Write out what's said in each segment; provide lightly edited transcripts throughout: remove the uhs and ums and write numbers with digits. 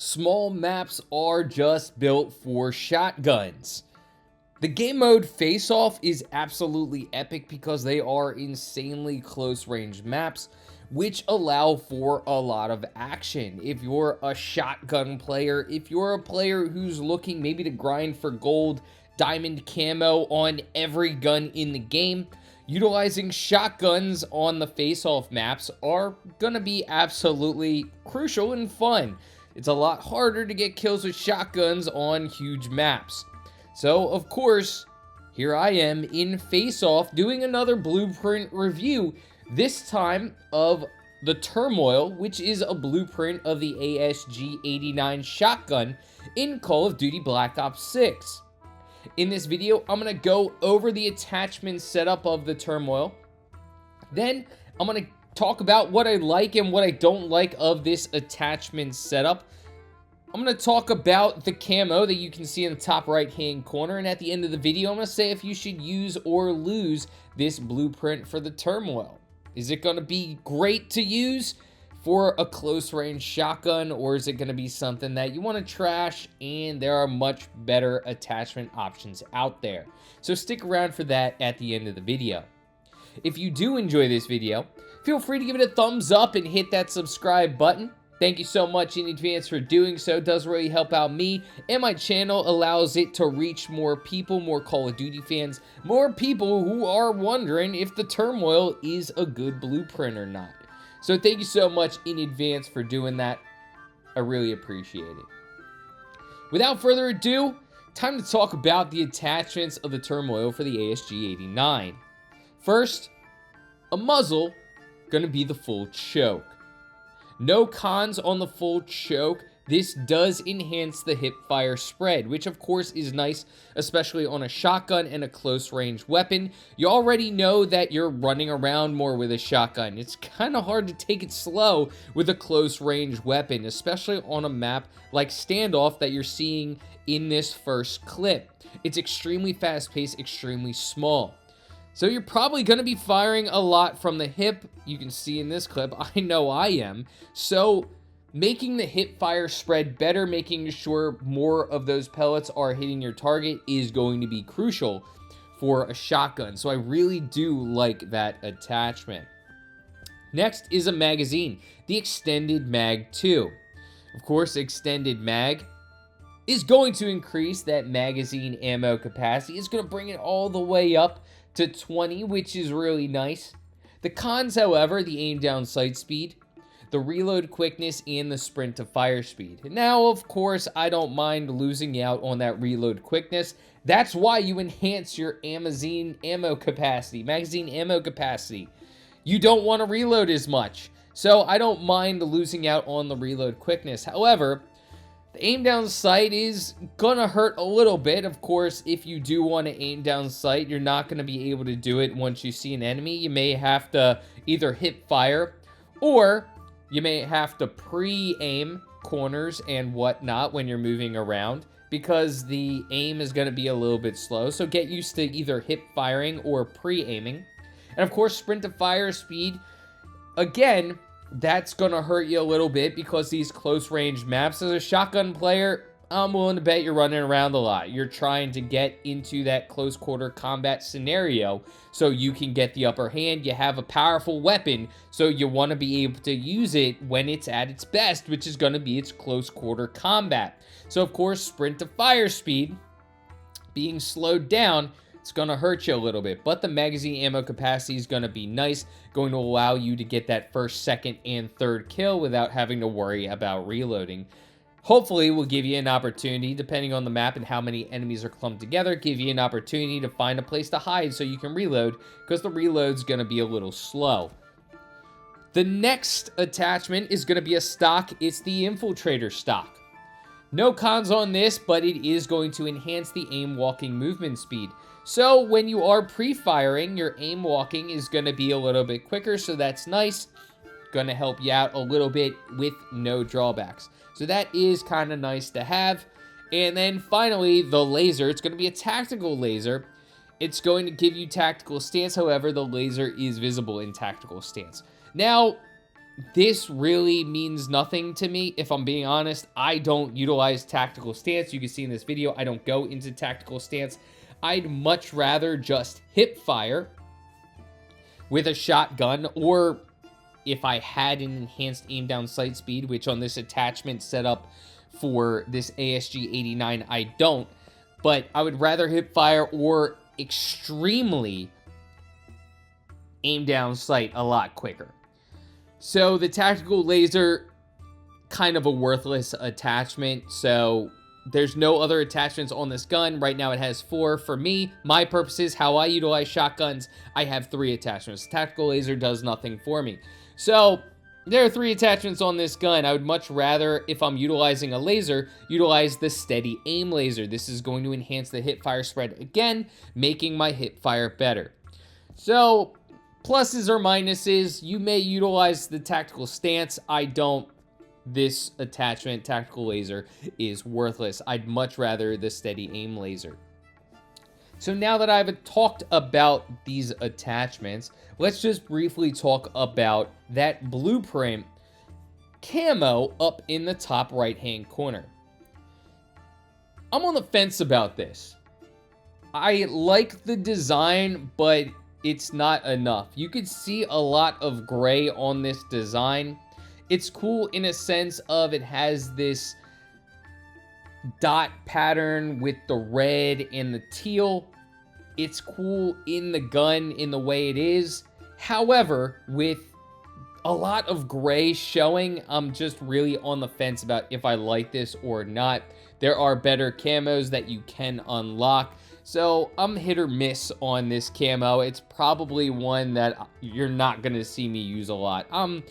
Small maps are just built for shotguns. The game mode Face Off is absolutely epic because they are insanely close range maps, which allow for a lot of action. If you're a shotgun player, if you're a player who's looking maybe to grind for gold, diamond camo on every gun in the game, utilizing shotguns on the Face Off maps are gonna be absolutely crucial and fun. It's a lot harder to get kills with shotguns on huge maps. So, of course, here I am in Face Off doing another blueprint review, this time of the Turmoil, which is a blueprint of the ASG-89 Shotgun in Call of Duty Black Ops 6. In this video, I'm going to go over the attachment setup of the Turmoil. Then, I'm going to talk about what I like and what I don't like of this attachment setup. I'm going to talk about the camo that you can see in the top right hand corner, and at the end of the video I'm going to say if you should use or lose this blueprint for the Turmoil. Is it going to be great to use for a close range shotgun, or is it going to be something that you want to trash and there are much better attachment options out there? So stick around for that at the end of the video. If you do enjoy this video, feel free to give it a thumbs up and hit that subscribe button. Thank you so much in advance for doing so. It does really help out me and my channel, allows it to reach more people, more Call of Duty fans, more people who are wondering if the Turmoil is a good blueprint or not. So thank you so much in advance for doing that. I really appreciate it. Without further ado, time to talk about the attachments of the Turmoil for the ASG-89. First, a muzzle, gonna be the full choke. No cons on the full choke. This does enhance the hip fire spread, which of course is nice, especially on a shotgun and a close range weapon. You already know that you're running around more with a shotgun. It's kind of hard to take it slow with a close range weapon, especially on a map like Standoff that you're seeing in this first clip. It's extremely fast paced, extremely small. So you're probably going to be firing a lot from the hip. You can see in this clip, I know I am. So making the hip fire spread better, making sure more of those pellets are hitting your target is going to be crucial for a shotgun. So I really do like that attachment. Next is a magazine, the Extended Mag 2. Of course, Extended Mag is going to increase that magazine ammo capacity. It's going to bring it all the way up to 20, which is really nice. The cons, however, the aim down sight speed, the reload quickness, and the sprint to fire speed. Now, of course, I don't mind losing out on that reload quickness. That's why you enhance your magazine ammo capacity. You don't want to reload as much, so I don't mind losing out on the reload quickness. However, the aim down sight is gonna hurt a little bit. Of course, if you do want to aim down sight, you're not gonna be able to do it once you see an enemy. You may have to either hip fire, or you may have to pre-aim corners and whatnot when you're moving around, because the aim is gonna be a little bit slow. So get used to either hip firing or pre-aiming. And of course, sprint to fire speed, again, that's going to hurt you a little bit because these close range maps, as a shotgun player, I'm willing to bet you're running around a lot. You're trying to get into that close quarter combat scenario so you can get the upper hand. You have a powerful weapon, so you want to be able to use it when it's at its best, which is going to be its close quarter combat. So of course, sprint to fire speed being slowed down, it's going to hurt you a little bit, but the magazine ammo capacity is going to be nice, going to allow you to get that first, second, and third kill without having to worry about reloading. Hopefully, will give you an opportunity, depending on the map and how many enemies are clumped together, give you an opportunity to find a place to hide so you can reload, because the reload's going to be a little slow. The next attachment is going to be a stock. It's the Infiltrator stock. No cons on this, but it is going to enhance the aim walking movement speed. So when you are pre-firing, your aim walking is going to be a little bit quicker, so that's nice. Going to help you out a little bit with no drawbacks. So that is kind of nice to have. And then finally, the laser. It's going to be a tactical laser. It's going to give you tactical stance, however, the laser is visible in tactical stance. Now, this really means nothing to me, if I'm being honest. I don't utilize tactical stance. You can see in this video, I don't go into tactical stance. I'd much rather just hip fire with a shotgun, or if I had an enhanced aim down sight speed, which on this attachment setup for this ASG-89 I don't, but I would rather hip fire or extremely aim down sight a lot quicker. So the tactical laser, kind of a worthless attachment. So there's no other attachments on this gun. Right now it has 4. For me, my purposes, how I utilize shotguns, I have 3 attachments. Tactical laser does nothing for me. So there are 3 attachments on this gun. I would much rather, if I'm utilizing a laser, utilize the steady aim laser. This is going to enhance the hip fire spread again, making my hip fire better. So pluses or minuses, you may utilize the tactical stance. I don't. This attachment, tactical laser, is worthless. I'd much rather the steady aim laser. So now that I've talked about these attachments, let's just briefly talk about that blueprint camo up in the top right-hand corner. I'm on the fence about this. I like the design, but it's not enough. You could see a lot of gray on this design. It's cool in a sense of it has this dot pattern with the red and the teal. It's cool in the gun in the way it is. However, with a lot of gray showing, I'm just really on the fence about if I like this or not. There are better camos that you can unlock. So I'm hit or miss on this camo. It's probably one that you're not going to see me use a lot. I'm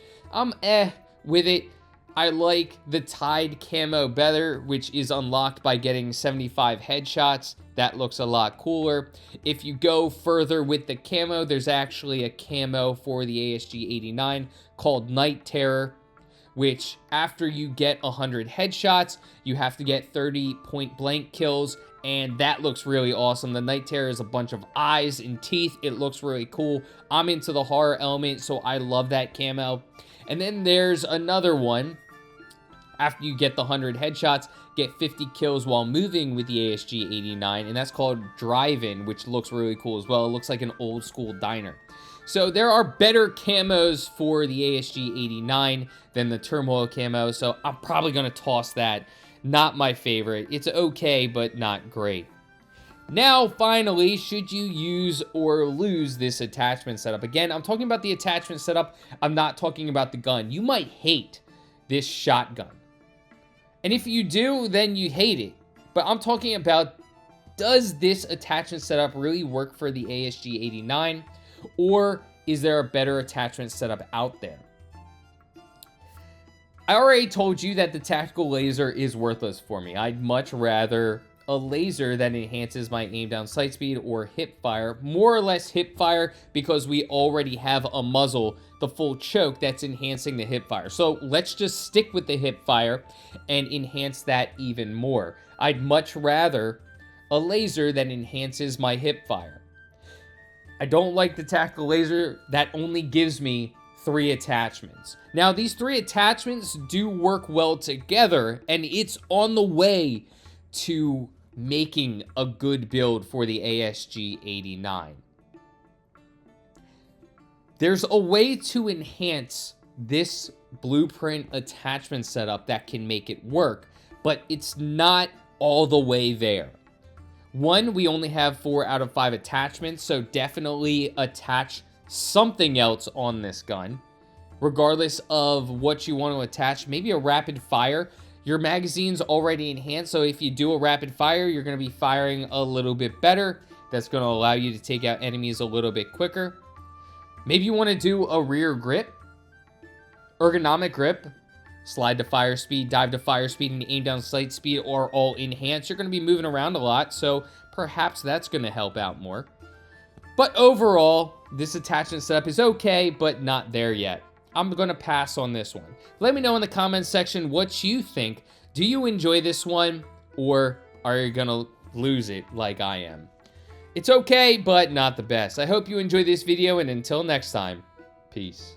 with it. I like the Tide camo better, which is unlocked by getting 75 headshots. That looks a lot cooler. If you go further with the camo, there's actually a camo for the ASG-89 called Night Terror, which after you get 100 headshots, you have to get 30 point blank kills, and that looks really awesome. The Night Terror is a bunch of eyes and teeth. It looks really cool. I'm into the horror element, so I love that camo. And then there's another one. After you get the 100 headshots, get 50 kills while moving with the ASG-89, and that's called Drive-In, which looks really cool as well. It looks like an old school diner. So there are better camos for the ASG-89 than the Turmoil camo, so I'm probably going to toss that. Not my favorite. It's okay, but not great. Now, finally, should you use or lose this attachment setup? Again, I'm talking about the attachment setup. I'm not talking about the gun. You might hate this shotgun. And if you do, then you hate it. But I'm talking about, does this attachment setup really work for the ASG-89? Or is there a better attachment setup out there? I already told you that the tactical laser is worthless for me. I'd much rather a laser that enhances my aim down sight speed or hip fire, more or less hip fire, because we already have a muzzle, the full choke, that's enhancing the hip fire. So let's just stick with the hip fire and enhance that even more. I'd much rather a laser that enhances my hip fire. I don't like the tactical laser that only gives me 3 attachments. Now, these 3 attachments do work well together, and it's on the way to making a good build for the ASG-89. There's a way to enhance this blueprint attachment setup that can make it work, but it's not all the way there. One, we only have 4 out of 5 attachments, so definitely attach something else on this gun. Regardless of what you want to attach, maybe a rapid fire. Your magazine's already enhanced, so if you do a rapid fire, you're going to be firing a little bit better. That's going to allow you to take out enemies a little bit quicker. Maybe you want to do a rear grip, ergonomic grip, slide to fire speed, dive to fire speed, and aim down sight speed are all enhanced. You're going to be moving around a lot, so perhaps that's going to help out more. But overall, this attachment setup is okay, but not there yet. I'm going to pass on this one. Let me know in the comments section what you think. Do you enjoy this one, or are you going to lose it like I am? It's okay, but not the best. I hope you enjoyed this video, and until next time, peace.